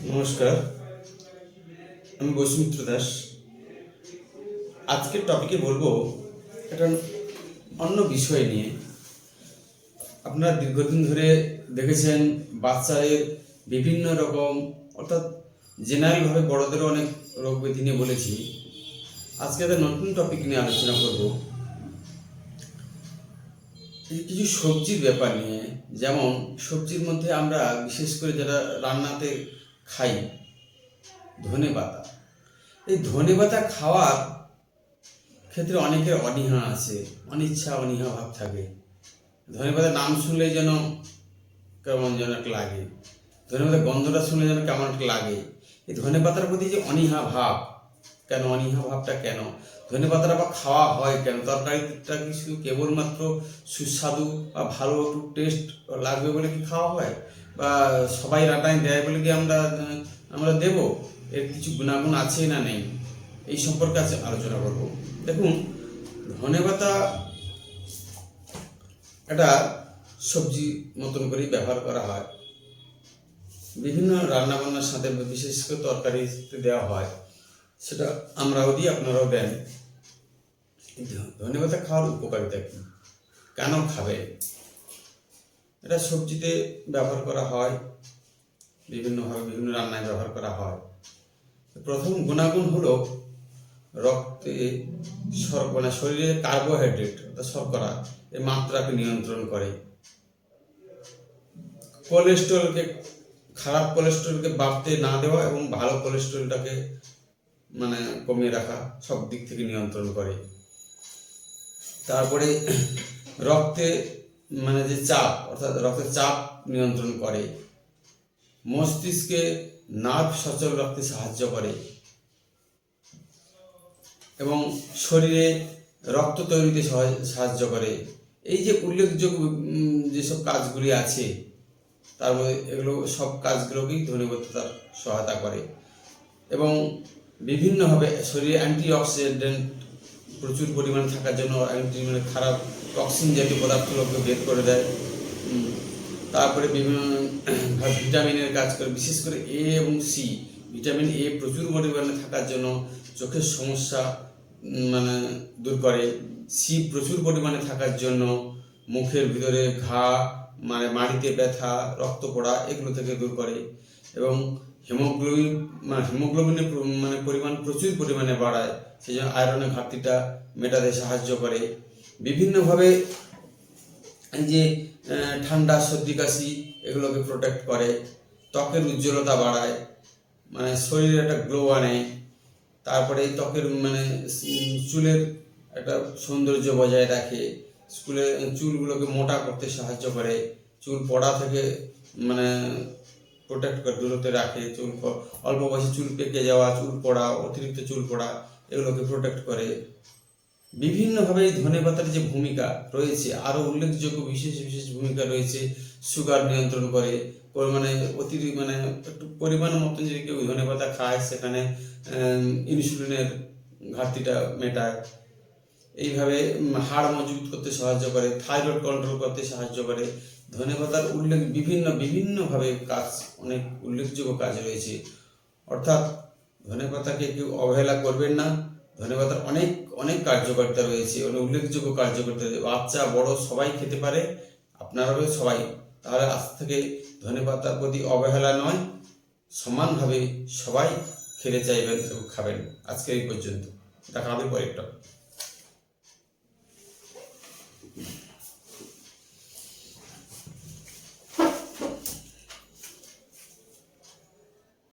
নমস্কার, আমি বসুমিত্র দাস। আজকের টপিকে বলবো একটা অন্য বিষয় নিয়ে। আপনারা দীর্ঘদিন ধরে দেখেছেন বাচ্চাদের বিভিন্ন রকম, অর্থাৎ জেনারেলভাবে বড়দেরও অনেক রোগ ব্যাধি নিয়ে বলেছি। আজকে একটা নতুন টপিক নিয়ে আলোচনা করব, এই কিছু সবজির ব্যাপার নিয়ে। যেমন সবজির মধ্যে আমরা বিশেষ করে যারা রান্নাতে খাই ধনেপাতা। এই ধনেপাতা খাওয়ার ক্ষেত্রে অনেকের অনীহা আছে, অনিচ্ছা অনীহা ভাব থাকে। ধনেপাতার নাম শুনলেই যেন কেমন যেন একটা লাগে, ধনেপাতার গন্ধটা শুনলে যেন কেমন একটা লাগে। এই ধনেপাতার প্রতি যে অনীহা ভাব, কেন অনীহা ভাবটা কেন? ধনেপাতাটা বা খাওয়া হয় কেন? তরকারিটা কি শুধু কেবলমাত্র সুস্বাদু বা ভালো একটু টেস্ট লাগবে বলে কি খাওয়া হয়, বা সবাই রান্নায় দেয় বলে কি আমরা দেবো? এর কিছু গুণাগুণ আছে না নেই, এই সম্পর্কে আজ আলোচনা করব। দেখুন, ধনেপাতা একটা সবজি মতন করেই ব্যবহার করা হয়, বিভিন্ন রান্নাবান্নার সাথে, বিশেষ করে তরকারিতে দেওয়া হয়। সেটা আমরাও দিই, আপনারাও দেন। ধনেপাতা খাওয়ার উপকারিতা কি, কেন খাবে? এটা সবজিতে ব্যবহার করা হয়, বিভিন্নভাবে বিভিন্ন রান্নায় ব্যবহার করা হয়। প্রথম গুণাগুণ হলো রক্তে শরীরে কার্বোহাইড্রেট অর্থাৎ শর্করা এর মাত্রাকে নিয়ন্ত্রণ করে। কোলেস্টেরলকে, খারাপ কোলেস্টেরলকে বাড়তে না দেওয়া এবং ভালো কোলেস্টেরলটাকে কমিয়ে রাখা, সব দিক থেকে নিয়ন্ত্রণ করে। তারপরে রক্তে যে চাপ, অর্থাৎ রক্তের চাপ নিয়ন্ত্রণ করে। মস্তিষ্কে নার্ভ সচল রাখতে সাহায্য করে এবং শরীরে রক্ত তৈরিতে সাহায্য করে। এই যে উল্লেখযোগ্য যেসব কাজগুলি আছে, তার মধ্যে এগুলো সব কাজগুলোকেই ধনেপাতা সহায়তা করে। এবং বিভিন্নভাবে শরীরে অ্যান্টিঅক্সিডেন্ট প্রচুর পরিমাণে থাকার জন্য খারাপ টক্সিন জাতীয় পদার্থগুলোকে বের করে দেয়। তারপরে বিভিন্ন ভিটামিনের কাজ করে, বিশেষ করে এ এবং সি। ভিটামিন এ প্রচুর পরিমাণে থাকার জন্য চোখের সমস্যা দূর করে। সি প্রচুর পরিমাণে থাকার জন্য মুখের ভিতরে ঘা, মাড়িতে ব্যথা, রক্ত পড়া, এগুলো থেকে দূর করে। এবং হিমোগ্লোবিনের পরিমাণ প্রচুর পরিমাণে বাড়ায়, সেই জন্য আয়রনের ঘাটতিটা মেটাতে সাহায্য করে। বিভিন্নভাবে এই যে ঠান্ডা, সর্দি, কাশি, এগুলোকে প্রোটেক্ট করে। ত্বকের উজ্জ্বলতা বাড়ায়, শরীরে একটা গ্লো আনে। তারপরে ত্বকের চুলের একটা সৌন্দর্য বজায় রাখে। চুলগুলোকে মোটা করতে সাহায্য করে, চুল পড়া থেকে প্রোটেক্ট করে, দূরত্বে রাখে। অল্প বয়সে চুল পেকে যাওয়া, চুল পড়া, অতিরিক্ত চুল পড়া, এগুলোকে প্রোটেক্ট করে। বিভিন্নভাবে এই ধনেপাতার যে ভূমিকা রয়েছে, আরও উল্লেখযোগ্য বিশেষ বিশেষ ভূমিকা রয়েছে। সুগার নিয়ন্ত্রণ করে, একটু পরিমাণ মতো যদি কেউ ধনেপাতা খায়, সেখানে ইনসুলিনের ঘাটতিটা মেটায়। এইভাবে হাড় মজবুত করতে সাহায্য করে, থাইরয়েড কন্ট্রোল করতে সাহায্য করে। ধনেপাতার বিভিন্নভাবে কাজ, অনেক উল্লেখযোগ্য কাজ রয়েছে। অর্থাৎ ধনেপাতাকে কেউ অবহেলা করবেন না। ধনেপাতার অনেক অনেক কার্যকারিতা রয়েছে, অনেক উল্লেখযোগ্য কার্যকারিতা রয়েছে। বাচ্চা বড় সবাই খেতে পারে, আপনারাও সবাই। তাহলে আজ থেকে ধনেপাতার প্রতি অবহেলা নয়, সমানভাবে সবাই খেতে চাইবেন এবং খাবেন। আজকে এই পর্যন্ত, দেখা হবে পরের টপিক।